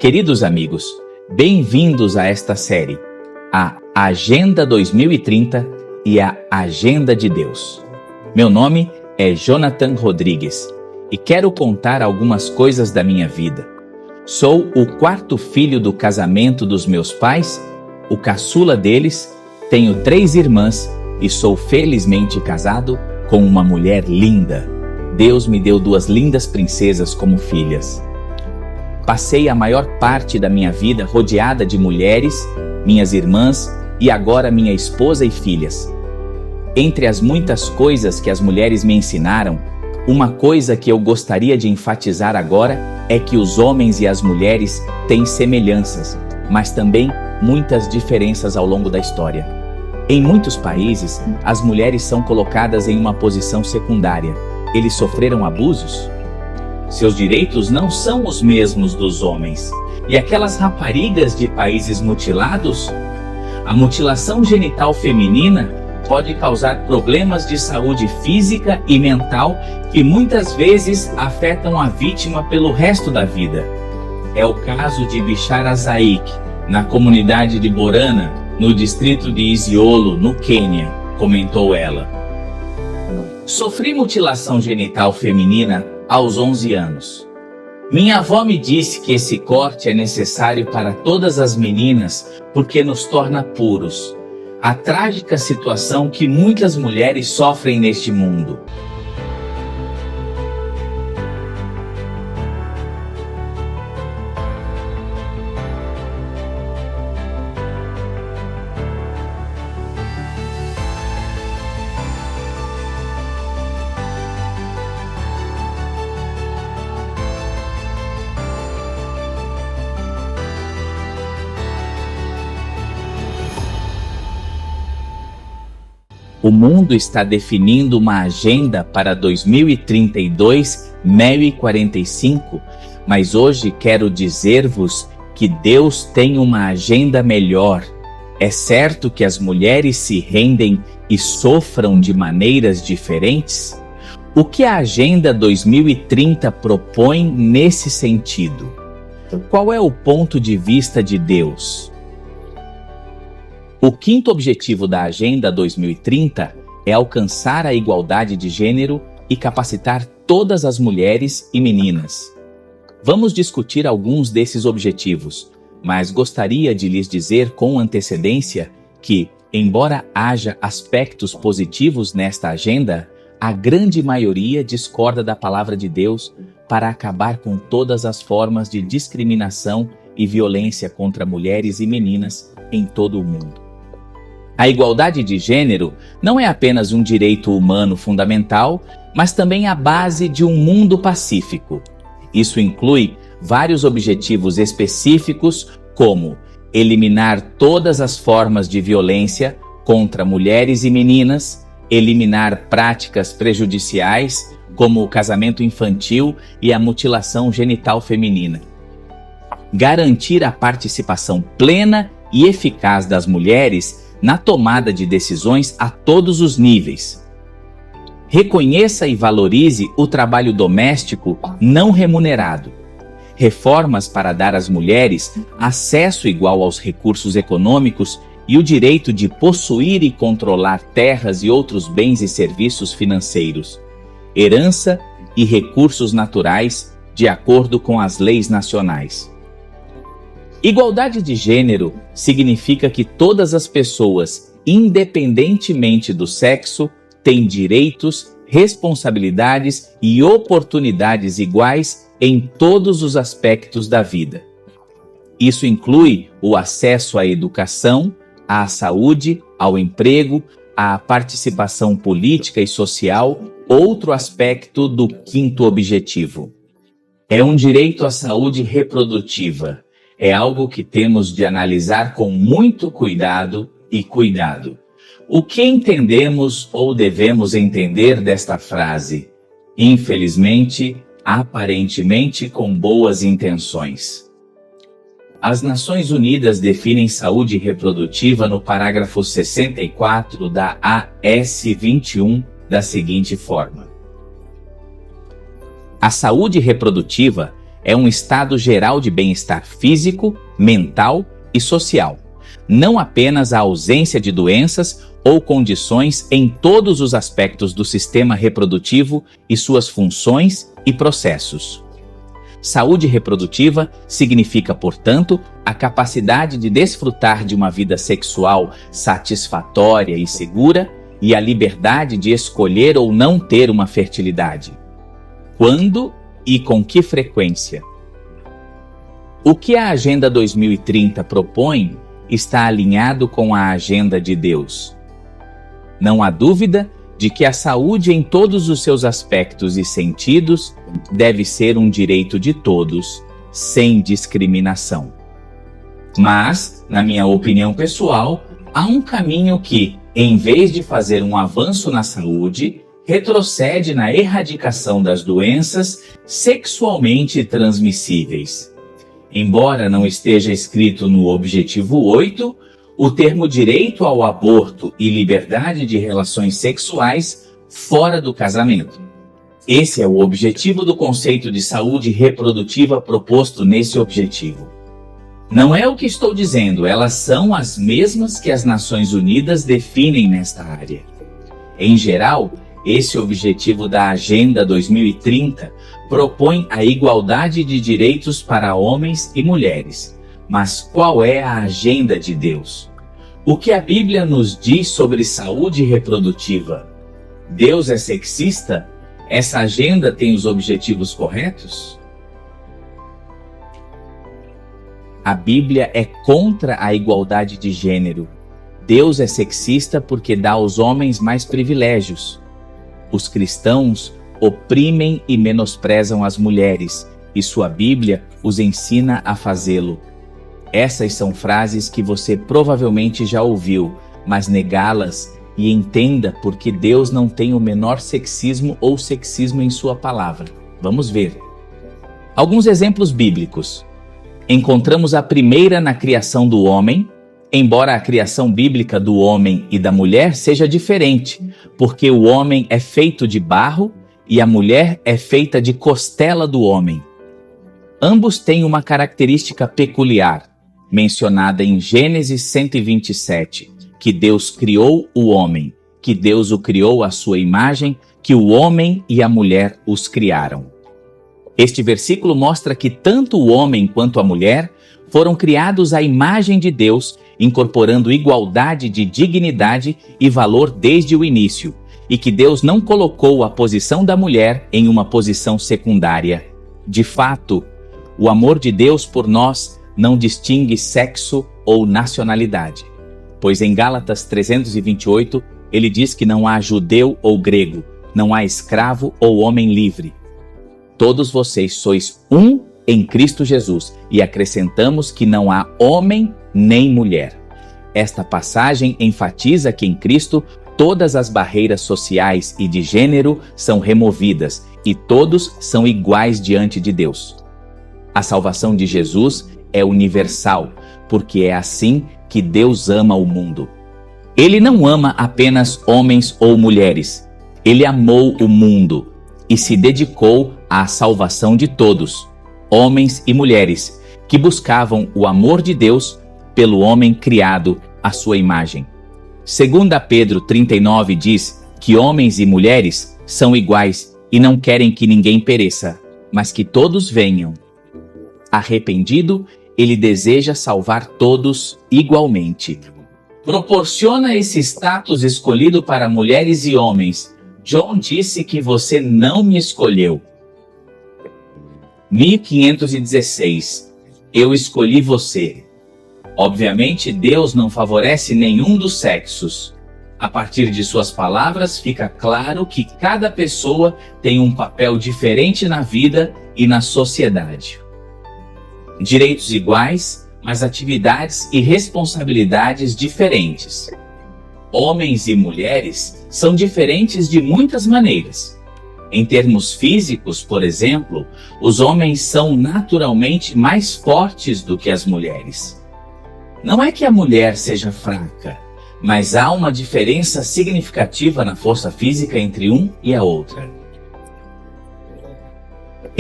Queridos amigos, bem-vindos a esta série, a Agenda 2030 e a Agenda de Deus. Meu nome é Jonathan Rodrigues e quero contar algumas coisas da minha vida. Sou o quarto filho do casamento dos meus pais, o caçula deles, tenho 3 irmãs e sou felizmente casado com uma mulher linda. Deus me deu 2 lindas princesas como filhas. Passei a maior parte da minha vida rodeada de mulheres, minhas irmãs e agora minha esposa e filhas. Entre as muitas coisas que as mulheres me ensinaram, uma coisa que eu gostaria de enfatizar agora é que os homens e as mulheres têm semelhanças, mas também muitas diferenças ao longo da história. Em muitos países, as mulheres são colocadas em uma posição secundária. Eles sofreram abusos? Seus direitos não são os mesmos dos homens. E aquelas raparigas de países mutilados? A mutilação genital feminina pode causar problemas de saúde física e mental que muitas vezes afetam a vítima pelo resto da vida. É o caso de Bishara Zaik, na comunidade de Borana, no distrito de Isiolo, no Quênia, comentou ela. Sofri mutilação genital feminina aos 11 anos. Minha avó me disse que esse corte é necessário para todas as meninas porque nos torna puros. A trágica situação que muitas mulheres sofrem neste mundo. O mundo está definindo uma agenda para 2032-2045, mas hoje quero dizer-vos que Deus tem uma agenda melhor. É certo que as mulheres se rendem e sofram de maneiras diferentes? O que a Agenda 2030 propõe nesse sentido? Qual é o ponto de vista de Deus? O 5º objetivo da Agenda 2030 é alcançar a igualdade de gênero e capacitar todas as mulheres e meninas. Vamos discutir alguns desses objetivos, mas gostaria de lhes dizer com antecedência que, embora haja aspectos positivos nesta agenda, a grande maioria discorda da palavra de Deus para acabar com todas as formas de discriminação e violência contra mulheres e meninas em todo o mundo. A igualdade de gênero não é apenas um direito humano fundamental, mas também a base de um mundo pacífico. Isso inclui vários objetivos específicos, como eliminar todas as formas de violência contra mulheres e meninas, eliminar práticas prejudiciais, como o casamento infantil e a mutilação genital feminina, garantir a participação plena e eficaz das mulheres na tomada de decisões a todos os níveis. Reconheça e valorize o trabalho doméstico não remunerado. Reformas para dar às mulheres acesso igual aos recursos econômicos e o direito de possuir e controlar terras e outros bens e serviços financeiros, herança e recursos naturais de acordo com as leis nacionais. Igualdade de gênero significa que todas as pessoas, independentemente do sexo, têm direitos, responsabilidades e oportunidades iguais em todos os aspectos da vida. Isso inclui o acesso à educação, à saúde, ao emprego, à participação política e social, outro aspecto do 5º objetivo. É um direito à saúde reprodutiva. É algo que temos de analisar com muito cuidado e cuidado. O que entendemos ou devemos entender desta frase? Infelizmente, aparentemente com boas intenções. As Nações Unidas definem saúde reprodutiva no parágrafo 64 da AS 21 da seguinte forma: a saúde reprodutiva é um estado geral de bem-estar físico, mental e social, não apenas a ausência de doenças ou condições em todos os aspectos do sistema reprodutivo e suas funções e processos. Saúde reprodutiva significa, portanto, a capacidade de desfrutar de uma vida sexual satisfatória e segura e a liberdade de escolher ou não ter uma fertilidade. Quando e com que frequência? O que a Agenda 2030 propõe está alinhado com a agenda de Deus. Não há dúvida de que a saúde em todos os seus aspectos e sentidos deve ser um direito de todos, sem discriminação. Mas, na minha opinião pessoal, há um caminho que, em vez de fazer um avanço na saúde, retrocede na erradicação das doenças sexualmente transmissíveis. Embora não esteja escrito no objetivo 8, o termo direito ao aborto e liberdade de relações sexuais fora do casamento. Esse é o objetivo do conceito de saúde reprodutiva proposto nesse objetivo. Não é o que estou dizendo, elas são as mesmas que as Nações Unidas definem nesta área. Em geral, esse objetivo da Agenda 2030 propõe a igualdade de direitos para homens e mulheres. Mas qual é a agenda de Deus? O que a Bíblia nos diz sobre saúde reprodutiva? Deus é sexista? Essa agenda tem os objetivos corretos? A Bíblia é contra a igualdade de gênero. Deus é sexista porque dá aos homens mais privilégios. Os cristãos oprimem e menosprezam as mulheres, e sua Bíblia os ensina a fazê-lo. Essas são frases que você provavelmente já ouviu, mas negá-las e entenda porque Deus não tem o menor sexismo ou sexismo em sua palavra. Vamos ver. Alguns exemplos bíblicos. Encontramos a primeira na criação do homem, embora a criação bíblica do homem e da mulher seja diferente, porque o homem é feito de barro e a mulher é feita de costela do homem. Ambos têm uma característica peculiar, mencionada em Gênesis 127, que Deus criou o homem, que Deus o criou à sua imagem, que o homem e a mulher os criaram. Este versículo mostra que tanto o homem quanto a mulher foram criados à imagem de Deus, incorporando igualdade de dignidade e valor desde o início, e que Deus não colocou a posição da mulher em uma posição secundária. De fato, o amor de Deus por nós não distingue sexo ou nacionalidade, pois em Gálatas 3:28 ele diz que não há judeu ou grego, não há escravo ou homem livre. Todos vocês sois um em Cristo Jesus, e acrescentamos que não há homem nem mulher. Esta passagem enfatiza que em Cristo todas as barreiras sociais e de gênero são removidas e todos são iguais diante de Deus. A salvação de Jesus é universal, porque é assim que Deus ama o mundo. Ele não ama apenas homens ou mulheres. Ele amou o mundo e se dedicou à salvação de todos, homens e mulheres, que buscavam o amor de Deus pelo homem criado à sua imagem. 2 Pedro 39 diz que homens e mulheres são iguais e não querem que ninguém pereça, mas que todos venham. Arrependido, ele deseja salvar todos igualmente. Proporciona esse status escolhido para mulheres e homens. John disse que você não me escolheu. 1516. Eu escolhi você. Obviamente, Deus não favorece nenhum dos sexos. A partir de suas palavras, fica claro que cada pessoa tem um papel diferente na vida e na sociedade. Direitos iguais, mas atividades e responsabilidades diferentes. Homens e mulheres são diferentes de muitas maneiras. Em termos físicos, por exemplo, os homens são naturalmente mais fortes do que as mulheres. Não é que a mulher seja fraca, mas há uma diferença significativa na força física entre um e a outra.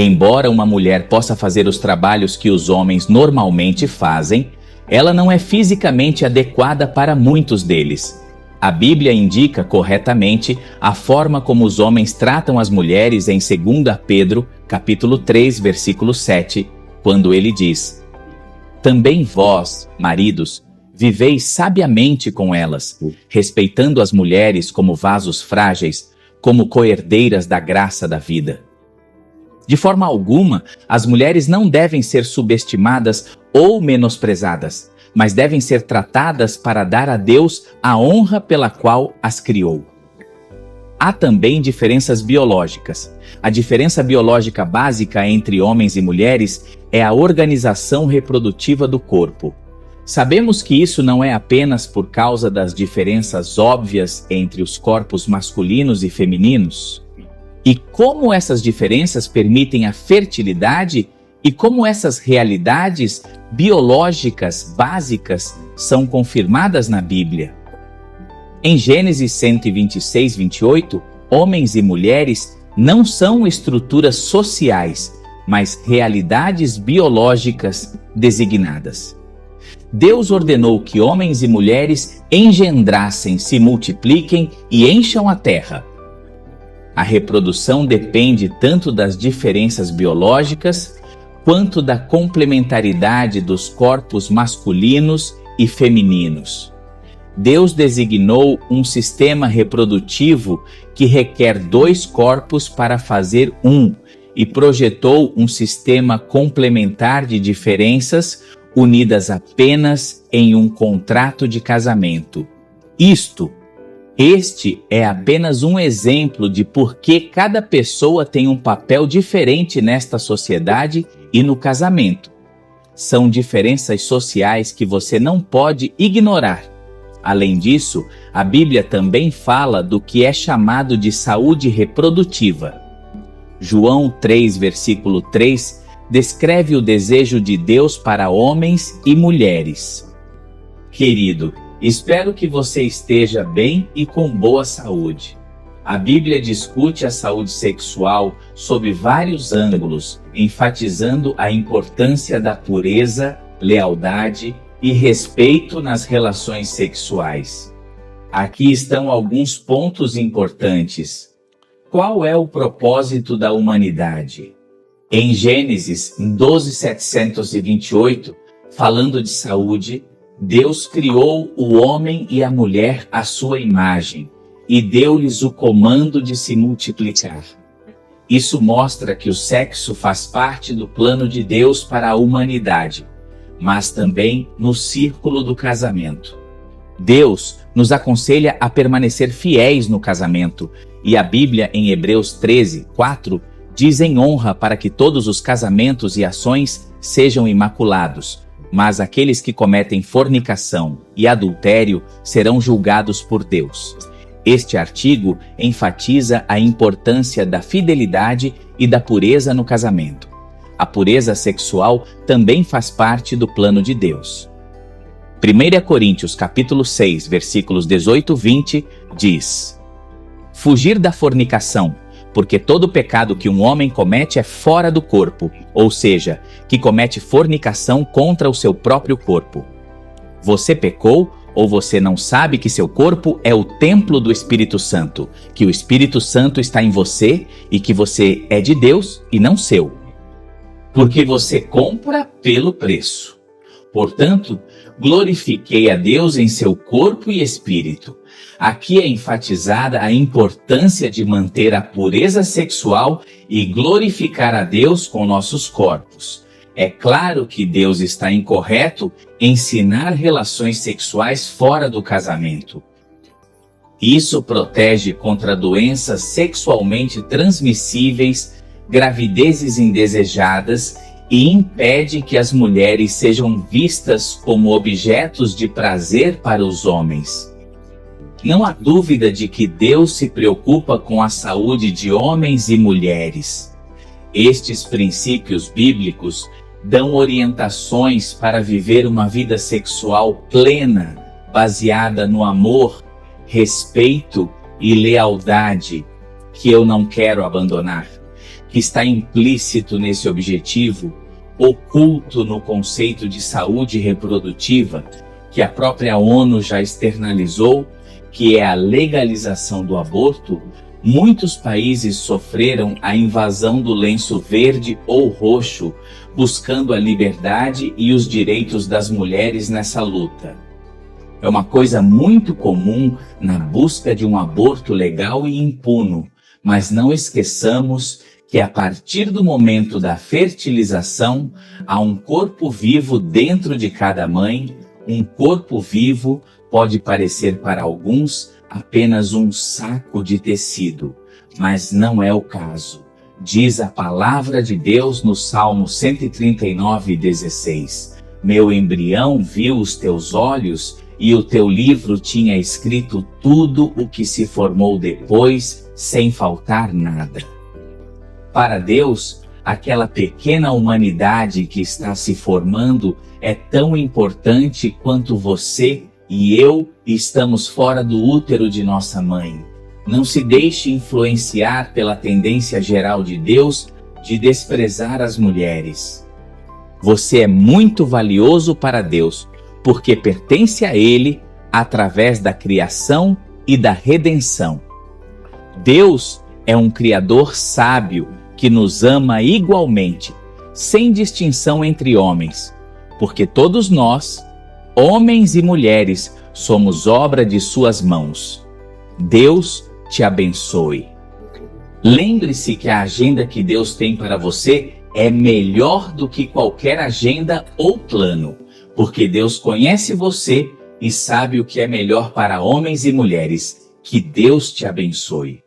Embora uma mulher possa fazer os trabalhos que os homens normalmente fazem, ela não é fisicamente adequada para muitos deles. A Bíblia indica corretamente a forma como os homens tratam as mulheres em 2 Pedro, capítulo 3, versículo 7, quando ele diz: Também vós, maridos, viveis sabiamente com elas, respeitando as mulheres como vasos frágeis, como coherdeiras da graça da vida. De forma alguma, as mulheres não devem ser subestimadas ou menosprezadas, mas devem ser tratadas para dar a Deus a honra pela qual as criou. Há também diferenças biológicas. A diferença biológica básica entre homens e mulheres é a organização reprodutiva do corpo. Sabemos que isso não é apenas por causa das diferenças óbvias entre os corpos masculinos e femininos. E como essas diferenças permitem a fertilidade e como essas realidades biológicas básicas são confirmadas na Bíblia. Em Gênesis 126, 28, homens e mulheres não são estruturas sociais, mas realidades biológicas designadas. Deus ordenou que homens e mulheres engendrassem, se multipliquem e encham a terra. A reprodução depende tanto das diferenças biológicas quanto da complementaridade dos corpos masculinos e femininos. Deus designou um sistema reprodutivo que requer 2 corpos para fazer um e projetou um sistema complementar de diferenças unidas apenas em um contrato de casamento. Este é apenas um exemplo de por que cada pessoa tem um papel diferente nesta sociedade e no casamento. São diferenças sociais que você não pode ignorar. Além disso, a Bíblia também fala do que é chamado de saúde reprodutiva. João 3, versículo 3, descreve o desejo de Deus para homens e mulheres. Querido, espero que você esteja bem e com boa saúde. A Bíblia discute a saúde sexual sob vários ângulos, enfatizando a importância da pureza, lealdade e respeito nas relações sexuais. Aqui estão alguns pontos importantes. Qual é o propósito da humanidade? Em Gênesis 12:728, falando de saúde, Deus criou o homem e a mulher à sua imagem e deu-lhes o comando de se multiplicar. Isso mostra que o sexo faz parte do plano de Deus para a humanidade, mas também no círculo do casamento. Deus nos aconselha a permanecer fiéis no casamento, e a Bíblia em Hebreus 13:4 diz em honra para que todos os casamentos e ações sejam imaculados, mas aqueles que cometem fornicação e adultério serão julgados por Deus. Este artigo enfatiza a importância da fidelidade e da pureza no casamento. A pureza sexual também faz parte do plano de Deus. 1 Coríntios capítulo 6, versículos 18 e 20 diz: Fugir da fornicação, porque todo pecado que um homem comete é fora do corpo, ou seja, que comete fornicação contra o seu próprio corpo. Você pecou ou você não sabe que seu corpo é o templo do Espírito Santo, que o Espírito Santo está em você e que você é de Deus e não seu? Porque você compra pelo preço. Portanto, glorifiquei a Deus em seu corpo e espírito. Aqui é enfatizada a importância de manter a pureza sexual e glorificar a Deus com nossos corpos. É claro que Deus está incorreto em ensinar relações sexuais fora do casamento. Isso protege contra doenças sexualmente transmissíveis, gravidezes indesejadas e impede que as mulheres sejam vistas como objetos de prazer para os homens. Não há dúvida de que Deus se preocupa com a saúde de homens e mulheres. Estes princípios bíblicos dão orientações para viver uma vida sexual plena, baseada no amor, respeito e lealdade, que eu não quero abandonar. que está implícito nesse objetivo, oculto no conceito de saúde reprodutiva, que a própria ONU já externalizou, que é a legalização do aborto, muitos países sofreram a invasão do lenço verde ou roxo, buscando a liberdade e os direitos das mulheres nessa luta. É uma coisa muito comum na busca de um aborto legal e impuno, mas não esqueçamos que a partir do momento da fertilização, há um corpo vivo dentro de cada mãe. Um corpo vivo pode parecer para alguns apenas um saco de tecido, mas não é o caso. Diz a palavra de Deus no Salmo 139:16: Meu embrião viu os teus olhos, e o teu livro tinha escrito tudo o que se formou depois, sem faltar nada. Para Deus, aquela pequena humanidade que está se formando é tão importante quanto você e eu estamos fora do útero de nossa mãe. Não se deixe influenciar pela tendência geral de Deus de desprezar as mulheres. Você é muito valioso para Deus, porque pertence a Ele através da criação e da redenção. Deus é um Criador sábio que nos ama igualmente, sem distinção entre homens, porque todos nós, homens e mulheres, somos obra de suas mãos. Deus te abençoe. Lembre-se que a agenda que Deus tem para você é melhor do que qualquer agenda ou plano, porque Deus conhece você e sabe o que é melhor para homens e mulheres. Que Deus te abençoe.